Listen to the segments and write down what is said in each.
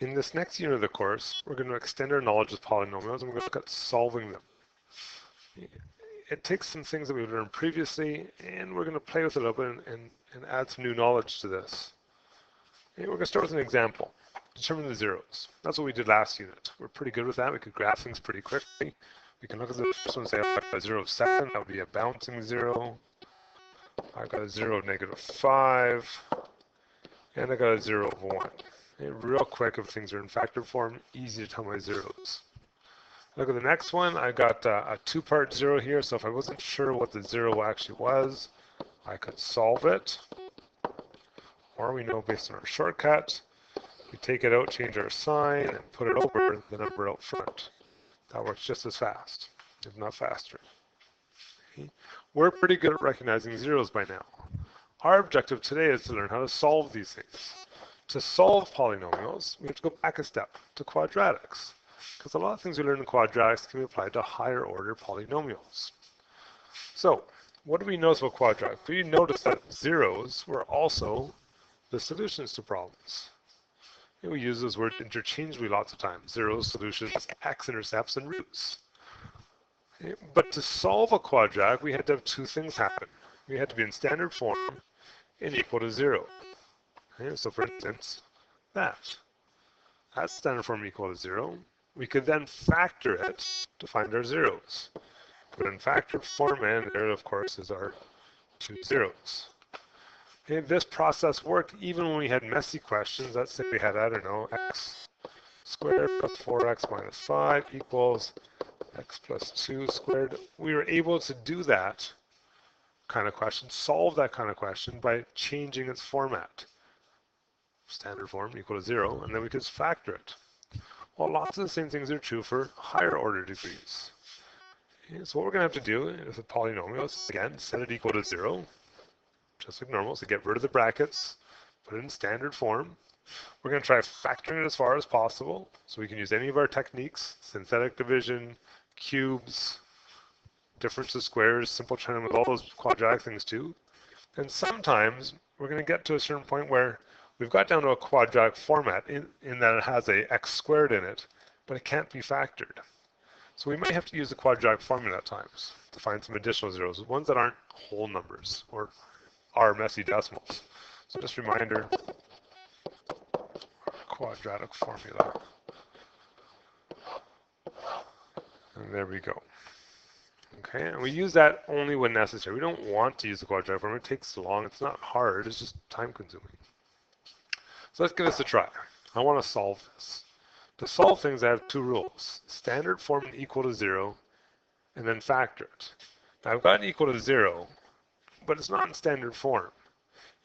In this next unit of the course, we're going to extend our knowledge of polynomials and we're going to look at solving them. It takes some things that we've learned previously and we're going to play with it a little bit and add some new knowledge to this. And we're going to start with an example. Determine the zeros. That's what we did last unit. We're pretty good with that. We could graph things pretty quickly. We can look at the first one and say, I've got a 0 of 7. That would be a bouncing 0. I've got a 0 of -5. And I got a 0 of 1. And real quick, if things are in factor form, easy to tell my zeros. Look at the next one. I got a 2-part 0 here, so if I wasn't sure what the 0 actually was, I could solve it. Or we know based on our shortcut, we take it out, change our sign, and put it over the number out front. That works just as fast, if not faster. Okay. We're pretty good at recognizing zeros by now. Our objective today is to learn how to solve these things. To solve polynomials, we have to go back a step to quadratics, because a lot of things we learn in quadratics can be applied to higher order polynomials. So, what do we notice about quadratics? We notice that zeros were also the solutions to problems. And we use those words interchangeably lots of times. Zeros, solutions, x-intercepts, and roots. Okay. But to solve a quadratic, we had to have two things happen. We had to be in standard form and equal to 0. Okay, so for instance, that's standard form equal to 0. We could then factor it to find our zeros. Put in factor form, and there, of course, is our 2 zeros. Okay, this process worked even when we had messy questions. Let's say we had, I don't know, x squared plus 4x minus 5 equals x plus 2 squared. We were able to do that kind of question, solve that kind of question by changing its format. Standard form equal to 0, and then we could factor it. Well, lots of the same things are true for higher order degrees. Okay, so what we're going to have to do is with polynomials, again, set it equal to 0, just like normal, so get rid of the brackets, put it in standard form. We're going to try factoring it as far as possible, so we can use any of our techniques, synthetic division, cubes, difference of squares, simple trinomials, all those quadratic things too. And sometimes we're going to get to a certain point where we've got down to a quadratic format in that it has a x squared in it, but it can't be factored. So we might have to use the quadratic formula at times to find some additional zeros, ones that aren't whole numbers or are messy decimals. So just a reminder, quadratic formula. And there we go. Okay, and we use that only when necessary. We don't want to use the quadratic formula. It takes long. It's not hard. It's just time consuming. So let's give this a try. I want to solve this. To solve things, I have two rules. Standard form equal to 0, and then factor it. Now I've got an equal to 0, but it's not in standard form.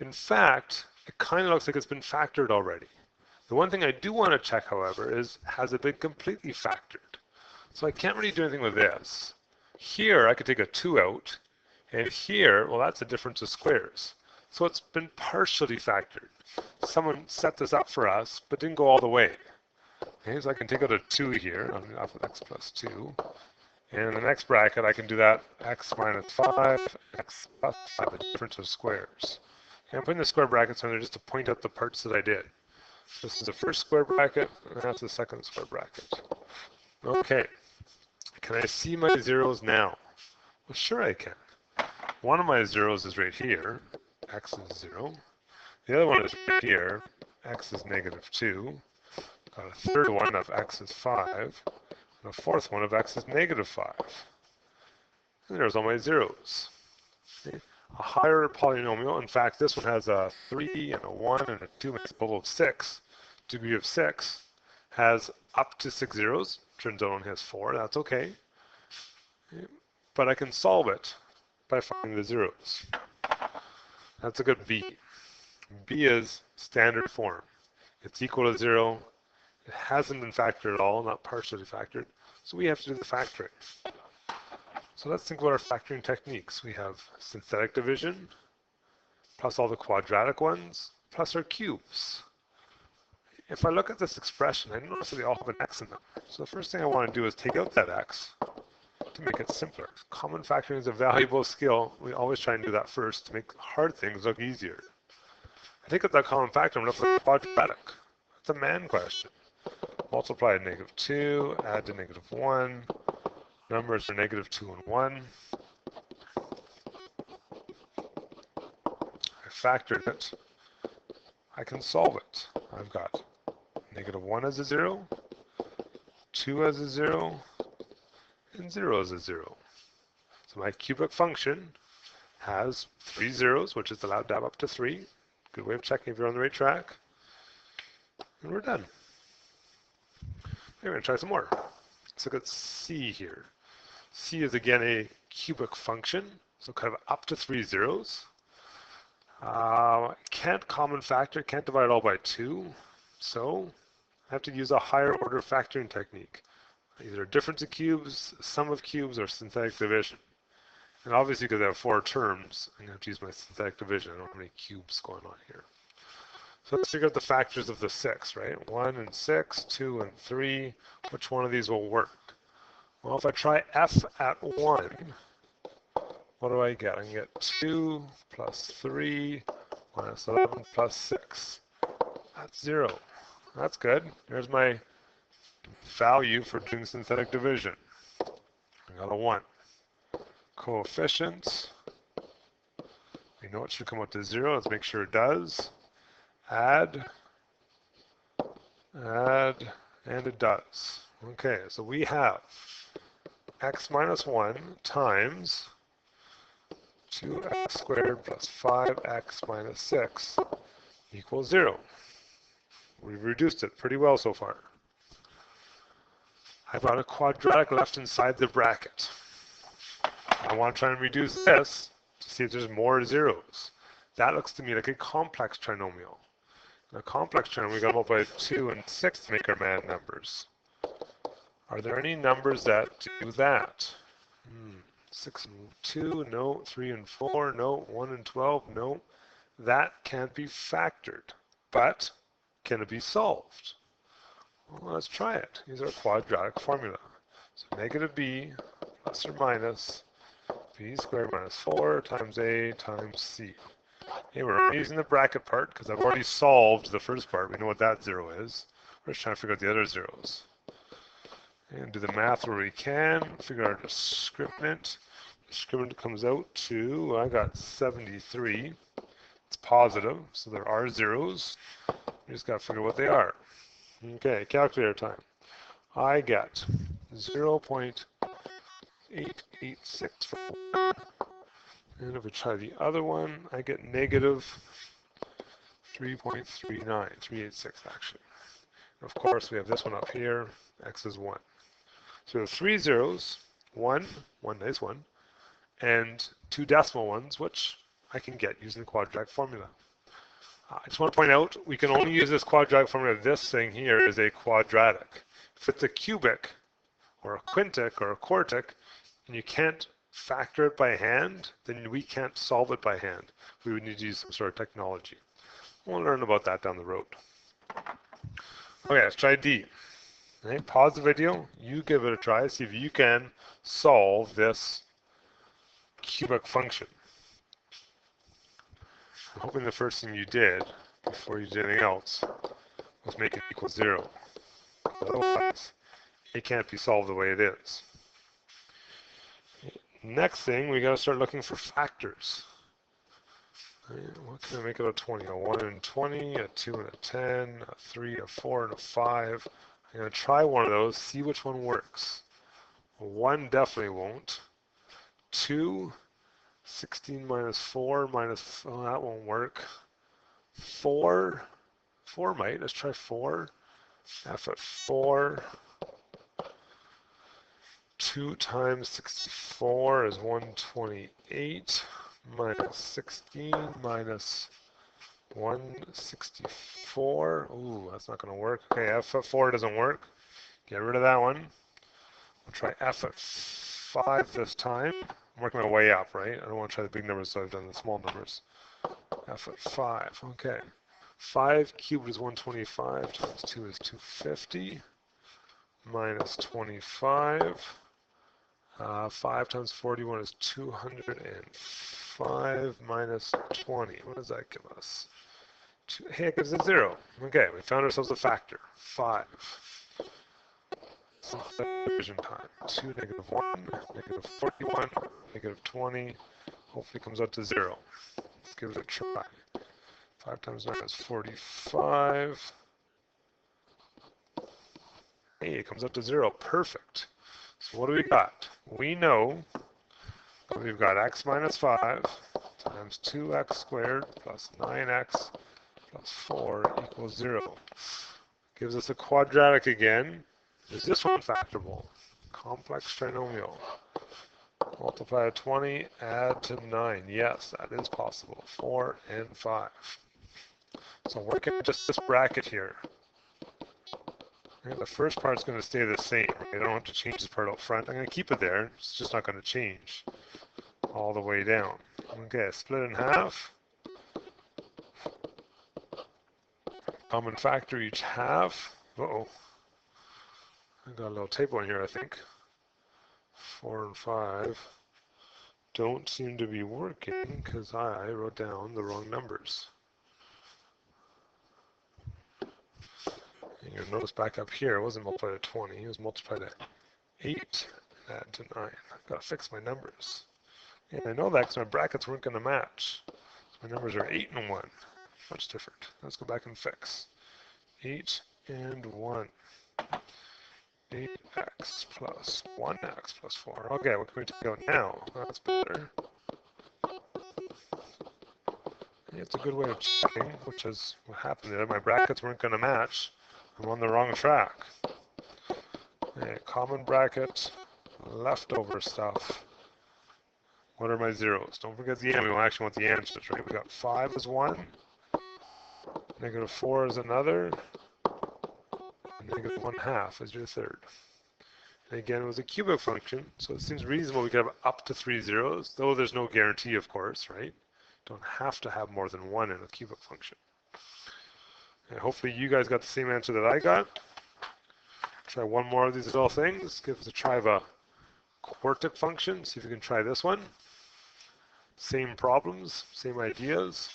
In fact, it kind of looks like it's been factored already. The one thing I do want to check, however, is has it been completely factored? So I can't really do anything with this. Here, I could take a 2 out, and here, well, that's a difference of squares. So it's been partially factored. Someone set this up for us, but didn't go all the way. Okay, so I can take out a 2 here, I'll do that with x plus 2. And in the next bracket, I can do that x minus 5, x plus 5, the difference of squares. And I'm putting the square brackets on there just to point out the parts that I did. This is the first square bracket, and that's the second square bracket. Okay, can I see my zeros now? Well, sure I can. One of my zeros is right here, x is 0. The other one is right here, x is -2. Got a third one of x is 5. And a fourth one of x is -5. And there's all my zeros. Okay. A higher polynomial, in fact, this one has a 3 and a 1 and a 2, makes a total of 6. Degree of 6 has up to 6 zeros. Turns out it only has 4. That's okay. But I can solve it by finding the zeros. That's a good B. B is standard form. It's equal to 0. It hasn't been factored at all, not partially factored. So we have to do the factoring. So let's think about our factoring techniques. We have synthetic division, plus all the quadratic ones, plus our cubes. If I look at this expression, I notice that they all have an x in them. So the first thing I want to do is take out that x to make it simpler. Common factoring is a valuable skill. We always try and do that first to make hard things look easier. I take out that common factor, I'm left with a quadratic. It's a man question. multiply -2, add to -1. Numbers are -2 and 1. I factored it. I can solve it. I've got -1 as a 0, 2 as a 0, and 0 as a 0. So my cubic function has 3 zeros, which is allowed to have up to 3. Good way of checking if you're on the right track. And we're done. We're going to try some more. Let's look at C here. C is again a cubic function, so kind of up to 3 zeros. Can't common factor, can't divide it all by 2, so I have to use a higher order factoring technique. Either a difference of cubes, sum of cubes, or synthetic division. And obviously, because I have 4 terms, I'm going to have to use my synthetic division. I don't have any cubes going on here. So let's figure out the factors of the 6, right? 1 and 6, 2 and 3. Which one of these will work? Well, if I try f at 1, what do I get? I can get 2 plus 3 minus 11 plus 6. That's 0. That's good. There's my value for doing synthetic division. I got a 1. Coefficients. We know it should come out to 0. Let's make sure it does. Add, and it does. Okay, so we have x minus 1 times 2x squared plus 5x minus 6 equals 0. We've reduced it pretty well so far. I've got a quadratic left inside the bracket. I want to try and reduce this to see if there's more zeros. That looks to me like a complex trinomial. In a complex trinomial, we got to multiply 2 and 6 to make our mad numbers. Are there any numbers that do that? 6 and 2, no. 3 and 4, no. 1 and 12, no. That can't be factored, but can it be solved? Well, let's try it. Use our quadratic formula. So negative b plus or minus b squared minus 4 times a times c. Okay, we're only using the bracket part because I've already solved the first part. We know what that 0 is. We're just trying to figure out the other zeros. And do the math where we can. Figure out our discriminant. Discriminant comes out to, I got 73. It's positive, so there are zeros. We just got to figure what they are. Okay, calculator time. I get 0.886. And if we try the other one, I get negative 3.39, 386 actually. And of course, we have this one up here, x is 1. So we have 3 zeros, 1 nice 1, and 2 decimal ones, which I can get using the quadratic formula. I just want to point out, we can only use this quadratic formula. This thing here is a quadratic. If it's a cubic, or a quintic, or a quartic, and you can't factor it by hand, then we can't solve it by hand. We would need to use some sort of technology. We'll learn about that down the road. Okay, let's try D. Okay, pause the video. You give it a try. See if you can solve this cubic function. I'm hoping the first thing you did before you did anything else was make it equal 0. Otherwise, it can't be solved the way it is. Next thing, we got to start looking for factors. What can I make out of 20? A 1 and 20, a 2 and a 10, a 3, a 4, and a 5. I'm going to try one of those, see which one works. 1 definitely won't. 2, 16 minus 4 minus, oh, that won't work. 4 might. Let's try 4. F at 4. 2 times 64 is 128 minus 16 minus 164. Ooh, that's not going to work. Okay, F at 4 doesn't work. Get rid of that one. We'll try F at 5 this time. I'm working my way up, right? I don't want to try the big numbers, so I've done the small numbers. F at 5. Okay. 5 cubed is 125 times 2 is 250 minus 25. 5 times 41 is 205 minus 20. What does that give us? Hey, it gives us 0. Okay, we found ourselves a factor, 5. division time. 2, negative 1, negative 41, negative 20. Hopefully comes out to 0. Let's give it a try. 5 times 9 is 45. Hey, it comes out to 0. Perfect. So what do we got? We know that we've got x minus 5 times 2x squared plus 9x plus 4 equals 0. Gives us a quadratic again. Is this one factorable? Complex trinomial. Multiply 20, add to 9. Yes, that is possible. 4 and 5. So working just this bracket here. Okay, the first part's going to stay the same. Right? I don't have to change this part up front. I'm going to keep it there. It's just not going to change all the way down. Okay, split in half. Common factor each half. Uh-oh. I got a little typo in here, I think. 4 and 5 don't seem to be working because I wrote down the wrong numbers. And you'll notice back up here, it wasn't multiplied to 20, it was multiplied to 8 and add to 9. I've got to fix my numbers. And I know that because my brackets weren't going to match. So my numbers are 8 and 1. Much different. Let's go back and fix. 8 and 1. 8x plus 1x plus 4. Okay, what can we take out now? That's better. It's a good way of checking, which is what happened there. My brackets weren't going to match. I'm on the wrong track. Okay, common bracket, leftover stuff. What are my zeros? Don't forget the end. We actually want the answers, right? We got 5 is 1. Negative 4 is another. And negative 1/2 is your third. And again, it was a cubic function, so it seems reasonable we could have up to 3 zeros, though there's no guarantee, of course, right? Don't have to have more than 1 in a cubic function. And hopefully you guys got the same answer that I got. Try one more of these little things. Give us a try of a quartic function. See if you can try this one. Same problems, same ideas.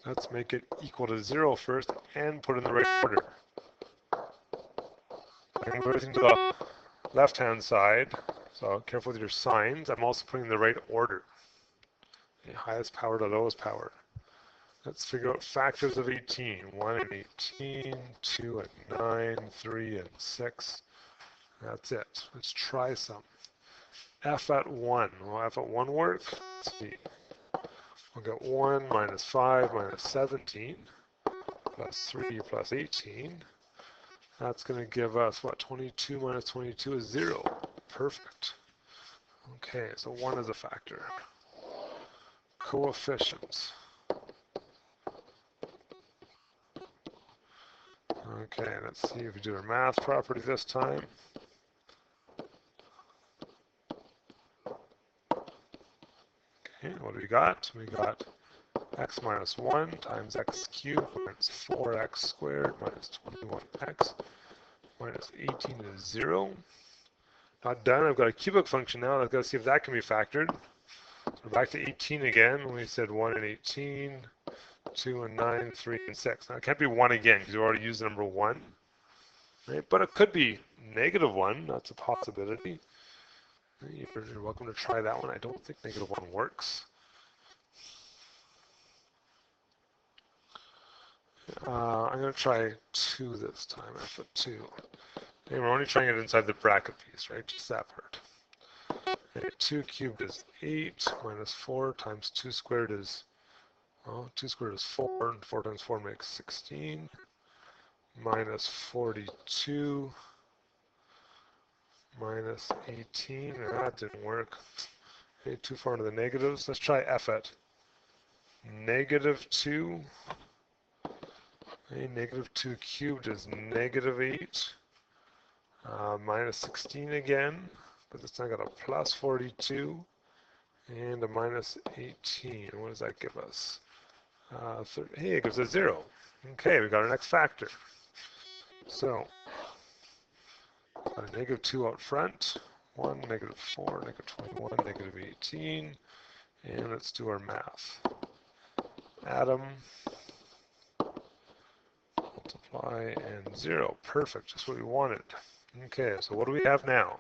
Let's make it equal to 0 first and put it in the right order. I'm going to everything to the left-hand side, so careful with your signs. I'm also putting in the right order. Okay, highest power to lowest power. Let's figure out factors of 18. 1 and 18, 2 and 9, 3 and 6. That's it. Let's try some. F at 1. Will F at 1 work? Let's see. We'll get 1 minus 5 minus 17 plus 3 plus 18. That's going to give us, what, 22 minus 22 is 0. Perfect. Okay, so 1 is a factor. Coefficients. Okay, let's see if we do our math property this time. Okay, what do we got? We got x minus 1 times x cubed minus 4x squared minus 21x minus 18 is 0. Not done. I've got a cubic function now. I've got to see if that can be factored. So we're back to 18 again. We said 1 and 18, 2 and 9, 3 and 6. Now it can't be 1 again because you already used the number 1. Right? But it could be negative 1. That's a possibility. You're welcome to try that one. I don't think negative 1 works. I'm going to try 2 this time. F of 2. Okay, we're only trying it inside the bracket piece, right? Just that part. Okay, 2 cubed is 8 minus 4 times 2 squared is, well, 2 squared is 4, and 4 times 4 makes 16, minus 42, minus 18, and that didn't work. Okay, too far into the negatives. Let's try F at negative 2. Okay, negative 2 cubed is negative 8, minus 16 again, but this time I got a plus 42 and a minus 18. What does that give us? Hey, it gives us 0. Okay, we got our next factor. So, got a negative 2 out front, 1, negative 4, negative 21, negative 18, and let's do our math. Add them, multiply, and 0. Perfect, just what we wanted. Okay, so what do we have now?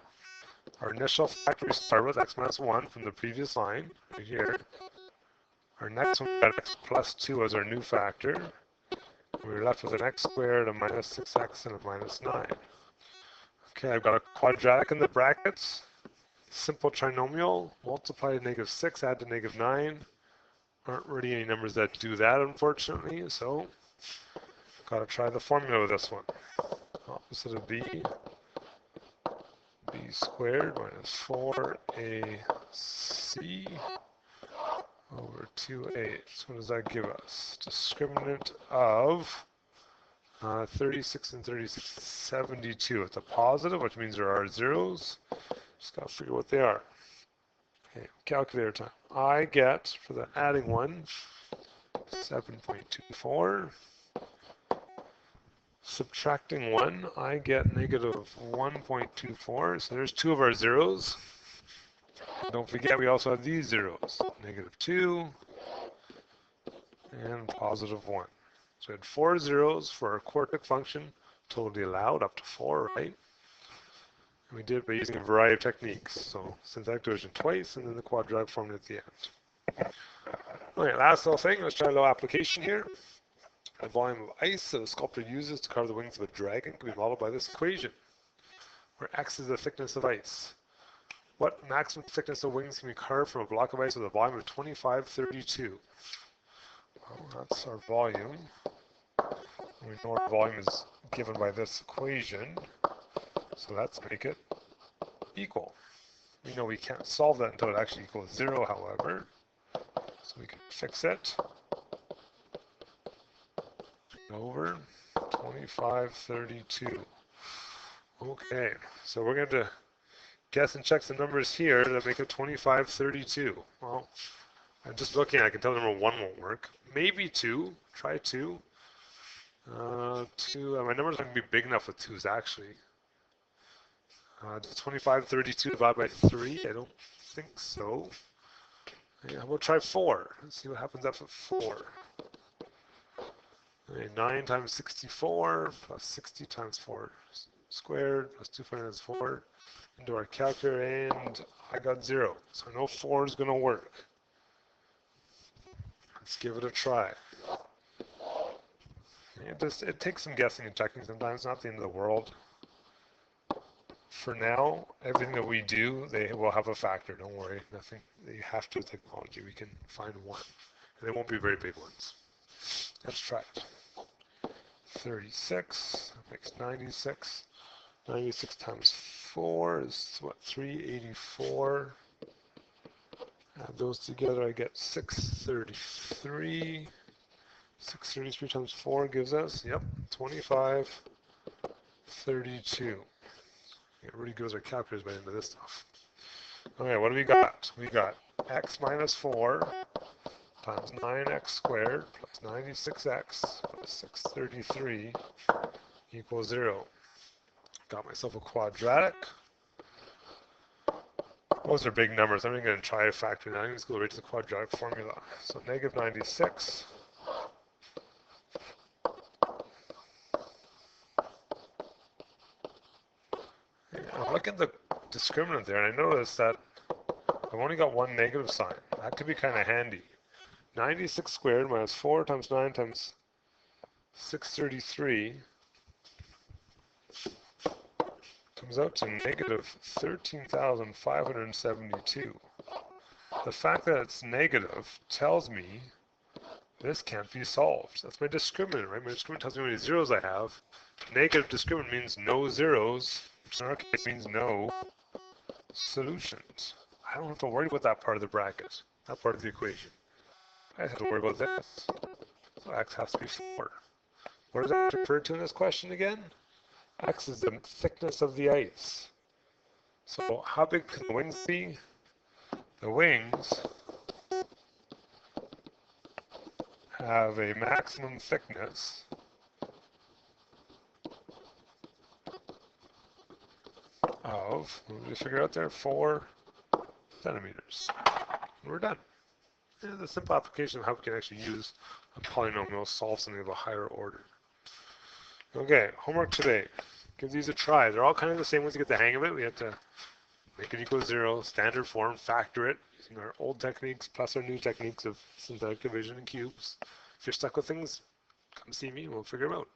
Our initial factor we start with x minus 1 from the previous line, right here. Our next one, we got x plus 2 as our new factor. We're left with an x squared, a minus 6x, and a minus 9. Okay, I've got a quadratic in the brackets. Simple trinomial, multiply to negative 6, add to negative 9. Aren't really any numbers that do that, unfortunately, so gotta try the formula with this one. Opposite of b squared minus 4ac over 2a. So what does that give us? Discriminant of 36 and 36, 72. It's a positive, which means there are zeros. Just gotta figure what they are. Okay, calculator time. I get, for the adding one, 7.24. Subtracting 1, I get negative 1.24. So there's two of our zeros. Don't forget we also have these zeros. Negative 2 and positive 1. So we had 4 zeros for our quartic function, totally allowed, up to 4, right? And we did it by using a variety of techniques. So synthetic division twice, and then the quadratic formula at the end. Okay, last little thing, let's try a little application here. The volume of ice that a sculptor uses to carve the wings of a dragon can be modeled by this equation, where x is the thickness of ice. What maximum thickness of wings can be carved from a block of ice with a volume of 2532? Well, that's our volume. We know our volume is given by this equation, so let's make it equal. We know we can't solve that until it actually equals 0, however, so we can fix it. Over 2532. Okay, so we're going to guess and check some numbers here that make it 2532. Well, I'm just looking, I can tell number 1 won't work. Maybe 2, try 2. 2, my numbers aren't going to be big enough with 2's actually. Does 2532 divided by 3? I don't think so. Yeah, we'll try 4. Let's see what happens after 4. Okay, 9 times 64 plus 60 times 4 squared plus 2 times 4 into our calculator, and I got 0. So I know 4 is going to work. Let's give it a try. It takes some guessing and checking sometimes, not the end of the world. For now, everything that we do, they will have a factor. Don't worry, nothing that you have to with technology. We can find one, and they won't be very big ones. Let's try it. 36, that makes 96. 96 times 4 is what, 384. Add those together, I get 633. 633 times 4 gives us, yep, 2532. It really goes our calculators by the end of this stuff. Okay, what do we got? We got x minus 4 times 9x squared plus 96x plus 633 equals 0. Got myself a quadratic. Those are big numbers. I'm going to try a factor now. I'm going to go right to the quadratic formula. So negative 96. I'm looking at the discriminant there, and I noticed that I've only got one negative sign. That could be kind of handy. 96 squared minus 4 times 9 times 633 comes out to negative 13,572. The fact that it's negative tells me this can't be solved. That's my discriminant, right? My discriminant tells me how many zeros I have. Negative discriminant means no zeros, which in our case means no solutions. I don't have to worry about that part of the bracket, that part of the equation. I have to worry about this. So x has to be 4. What does that refer to in this question again? X is the thickness of the ice. So how big can the wings be? The wings have a maximum thickness of, what did we figure out there? 4 centimeters. And we're done. And the simple application of how we can actually use a polynomial to solve something of a higher order. Okay, homework today. Give these a try. They're all kind of the same once you get the hang of it. We have to make it equal to 0, standard form, factor it, using our old techniques plus our new techniques of synthetic division and cubes. If you're stuck with things, come see me, we'll figure them out.